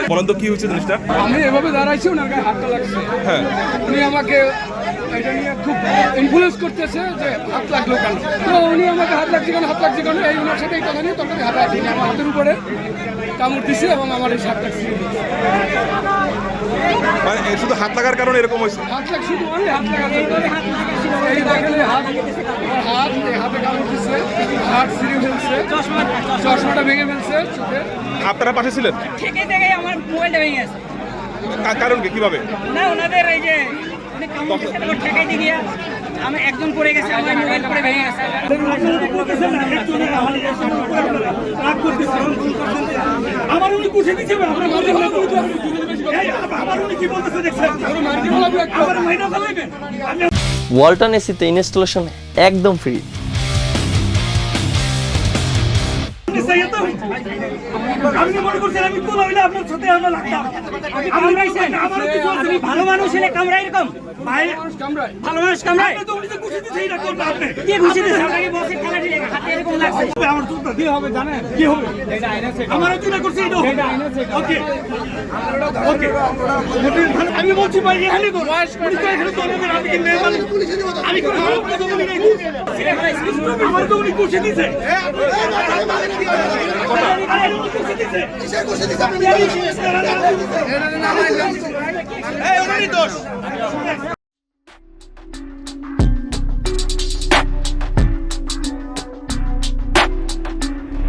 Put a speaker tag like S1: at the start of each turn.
S1: বলেন তো কি হয়েছে জিনিসটা?
S2: আমি এভাবে দাঁড়াইছি, ওনার গায়ে হাতটা লাগছে।
S1: হ্যাঁ,
S2: উনি আমাকে এটা নিয়ে খুব ইনফ্লুয়েন্স করতেছে যে হাত লাগলো কেন, তো উনি আমাকে হাত লাগছে কেন এই ওনার সাথে এই কথা নিয়ে তখন হাত লাগছে, আমার হাতের উপরে কামড় দিছে এবং আমার এই শার্টটা ছিঁড়ে দিয়েছে।
S1: মানে শুধু হাত লাগার কারণে এরকম হয়েছে?
S2: হাত লাগ শুধু আমি হাত লাগাতে এই দেখেন হাতে কামড় দিচ্ছে, হাত ছিঁড়ে ফেলছে, চশমাটা ভেঙে ফেলছে চোখে।
S1: আপনারা পাশে ছিলেন?
S3: থেকে থেকে আমার মোবাইলটা ভেঙে গেছে।
S1: কারণ কি কিভাবে?
S3: না ওনাদের এই যে অনেক কামড় দিচ্ছে, তারপর ঠেকাই দিয়ে আমি একজন পড়ে গেছে, আমার মোবাইল পড়ে ভেঙে গেছে।
S4: আমার উনি পুষে দিচ্ছে, আমার উনি কি বলতেছে দেখছেন? আমার মাইনা ফেলাইবেন।
S5: ওয়ালটন এসিতে ইনস্টলেশন একদম ফ্রি।
S4: আপনি মনে করছেন আমি কোলা হইলে আপনার সাথে আমরা লাগতাম?
S3: আপনি ভালো মানুষ হলে কামড়ায় এরকম? ভালো মানুষ কামড়ায়?
S4: আপনি তো উনি তো পুষে দিচ্ছে, এটা করবে আপনি।
S3: কি বুঝে দিয়েছে? আপনাকে বসে খেলাটি লেগে হাতে এরকম লাগছে।
S4: আমার জুতা দিয়ে হবে জানেন কি হবে? আমার যেটা করছে এটা হবে। ওকে ওকে, আমি বলছি ভাই এখানে তো উনি তো এখানে তো আমাদের, আমি কি মেয়ে মানুষ? আমি কোনো ভালো কথা বলি নাই। আমার তো উনি পুষে দিচ্ছে। দোষ